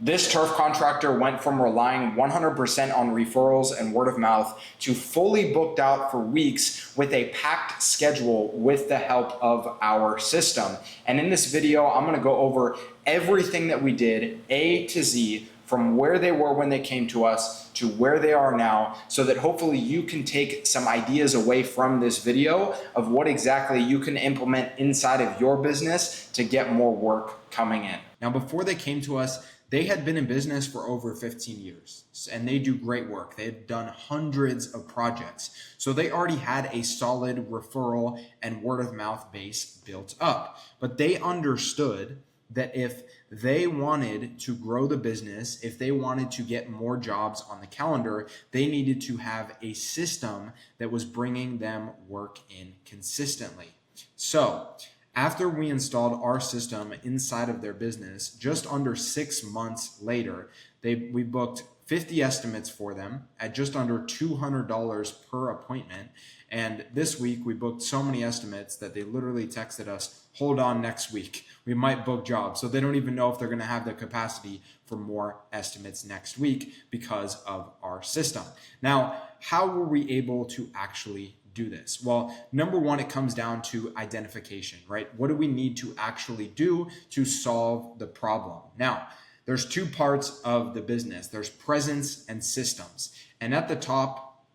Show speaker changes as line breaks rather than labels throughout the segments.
This turf contractor went from relying 100% on referrals and word of mouth to fully booked out for weeks with a packed schedule with the help of our system. And in this video, I'm going to go over everything that we did A to Z, from where they were when they came to us to where they are now, so that hopefully you can take some ideas away from this video of what exactly you can implement inside of your business to get more work coming in. Now, before they came to us, they had been in business for over 15 years and they do great work. They had done hundreds of projects. So they already had a solid referral and word of mouth base built up. But they understood that if they wanted to grow the business, if they wanted to get more jobs on the calendar, they needed to have a system that was bringing them work in consistently. So after we installed our system inside of their business, just under 6 months later, we booked 50 estimates for them at just under $200 per appointment. And this week we booked so many estimates that they literally texted us, hold on next week, we might book jobs. So they don't even know if they're going to have the capacity for more estimates next week because of our system. Now, how were we able to actually do this? Well, number one, it comes down to identification, right? What do we need to actually do to solve the problem? Now, there's two parts of the business. There's presence and systems. And at the top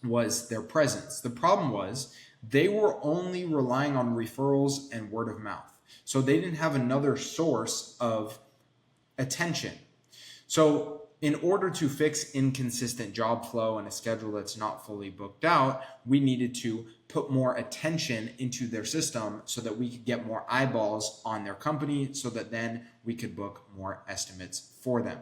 was their presence. The problem was they were only relying on referrals and word of mouth. So they didn't have another source of attention. So in order to fix inconsistent job flow and a schedule that's not fully booked out, we needed to put more attention into their system so that we could get more eyeballs on their company so that then we could book more estimates for them.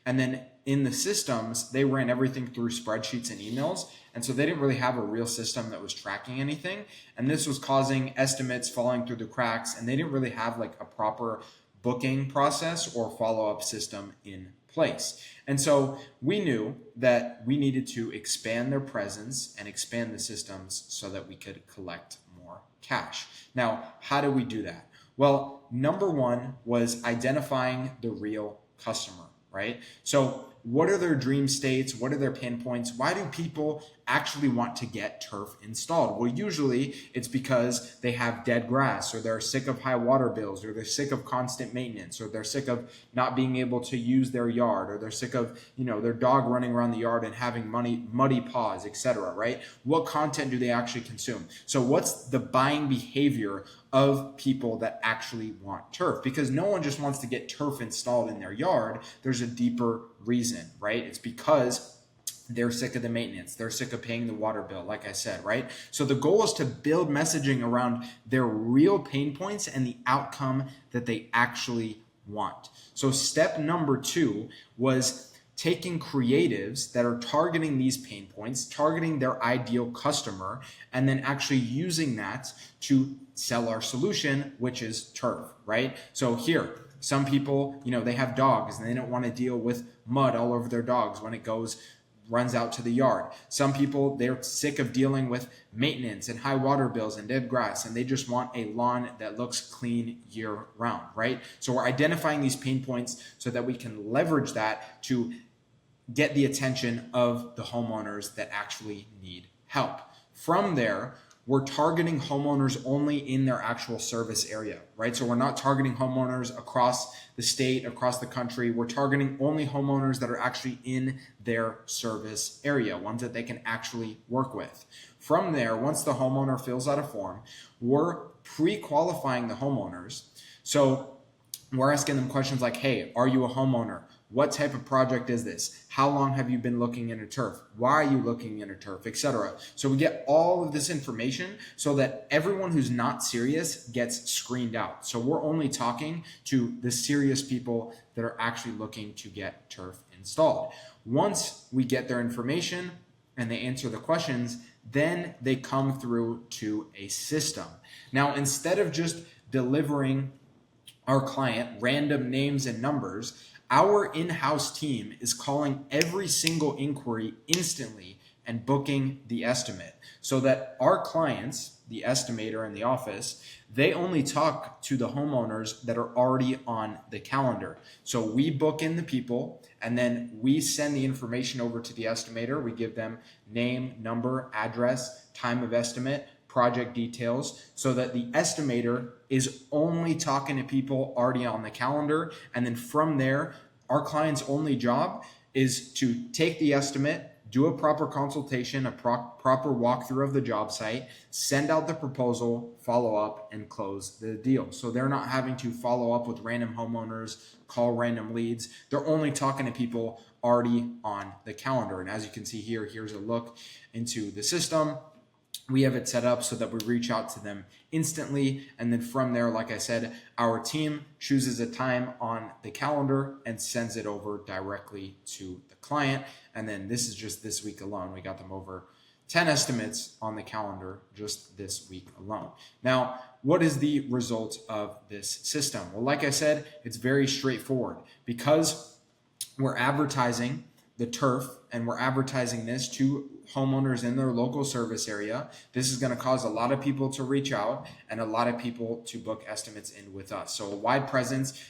And then in the systems, they ran everything through spreadsheets and emails. And so they didn't really have a real system that was tracking anything. And this was causing estimates falling through the cracks. And they didn't really have like a proper booking process or follow-up system in place. And so we knew that we needed to expand their presence and expand the systems so that we could collect more cash. Now, how do we do that? Well, number one was identifying the real customer, right? So what are their dream states? What are their pain points? Why do people actually want to get turf installed? Well, usually it's because they have dead grass, or they're sick of high water bills, or they're sick of constant maintenance, or they're sick of not being able to use their yard, or they're sick of, their dog running around the yard and having muddy paws, etc., right? What content do they actually consume? So what's the buying behavior of people that actually want turf? Because no one just wants to get turf installed in their yard. There's a deeper reason, right? It's because they're sick of the maintenance. They're sick of paying the water bill, like I said, right? So the goal is to build messaging around their real pain points and the outcome that they actually want. So step number two was taking creatives that are targeting these pain points, targeting their ideal customer, and then actually using that to sell our solution, which is turf, right? So here, some people, they have dogs and they don't want to deal with mud all over their dogs when it runs out to the yard. Some people, they're sick of dealing with maintenance and high water bills and dead grass, and they just want a lawn that looks clean year round, right? So we're identifying these pain points so that we can leverage that to get the attention of the homeowners that actually need help. From there, we're targeting homeowners only in their actual service area, right? So we're not targeting homeowners across the state, across the country. We're targeting only homeowners that are actually in their service area, ones that they can actually work with. From there, once the homeowner fills out a form, we're pre-qualifying the homeowners. So we're asking them questions like, hey, are you a homeowner? What type of project is this? How long have you been looking into turf? Why are you looking into turf, etc.? So we get all of this information so that everyone who's not serious gets screened out. So we're only talking to the serious people that are actually looking to get turf installed. Once we get their information and they answer the questions, then they come through to a system. Now, instead of just delivering our client random names and numbers, our in-house team is calling every single inquiry instantly and booking the estimate so that our clients the estimator in the office, they only talk to the homeowners that are already on the calendar. So we book in the people, and then we send the information over to the estimator. We give them name, number, address, time of estimate, project details, so that the estimator is only talking to people already on the calendar. And then from there, our client's only job is to take the estimate, do a proper consultation, a proper walkthrough of the job site, send out the proposal, follow up, and close the deal. So they're not having to follow up with random homeowners, call random leads. They're only talking to people already on the calendar. And as you can see here, here's a look into the system. We have it set up so that we reach out to them instantly. And then from there, like I said, our team chooses a time on the calendar and sends it over directly to the client. And then this is just this week alone. We got them over 10 estimates on the calendar just this week alone. Now, what is the result of this system? Well, like I said, it's very straightforward because we're advertising the turf and we're advertising this to homeowners in their local service area. This is going to cause a lot of people to reach out and a lot of people to book estimates in with us. So a wide presence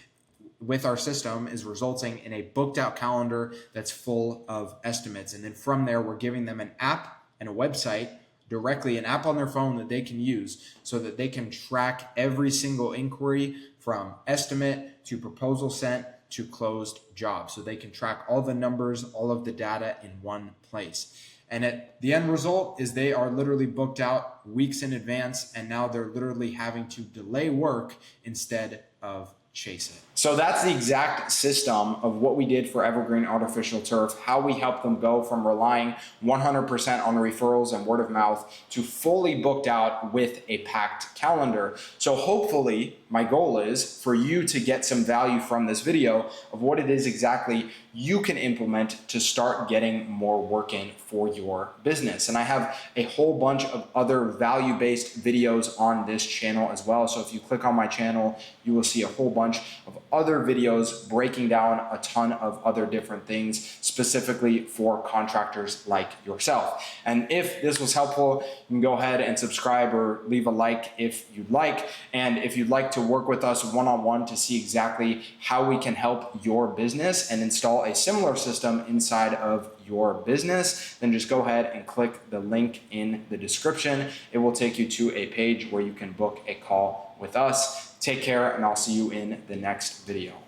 with our system is resulting in a booked out calendar that's full of estimates. And then from there, we're giving them an app and a website directly, an app on their phone that they can use so that they can track every single inquiry from estimate to proposal sent to closed job. So they can track all the numbers, all of the data in one place. And the end result is they are literally booked out weeks in advance, and now they're literally having to delay work instead of chase it. So that's the exact system of what we did for Evergreen Artificial Turf, how we helped them go from relying 100% on referrals and word of mouth to fully booked out with a packed calendar. So hopefully my goal is for you to get some value from this video of what it is exactly you can implement to start getting more work in for your business. And I have a whole bunch of other value-based videos on this channel as well. So if you click on my channel, you will see a whole bunch of other videos breaking down a ton of other different things specifically for contractors like yourself. And if this was helpful, you can go ahead and subscribe or leave a like if you'd like. And if you'd like to work with us one-on-one to see exactly how we can help your business and install a similar system inside of your business, then just go ahead and click the link in the description. It will take you to a page where you can book a call with us. Take care, and I'll see you in the next video.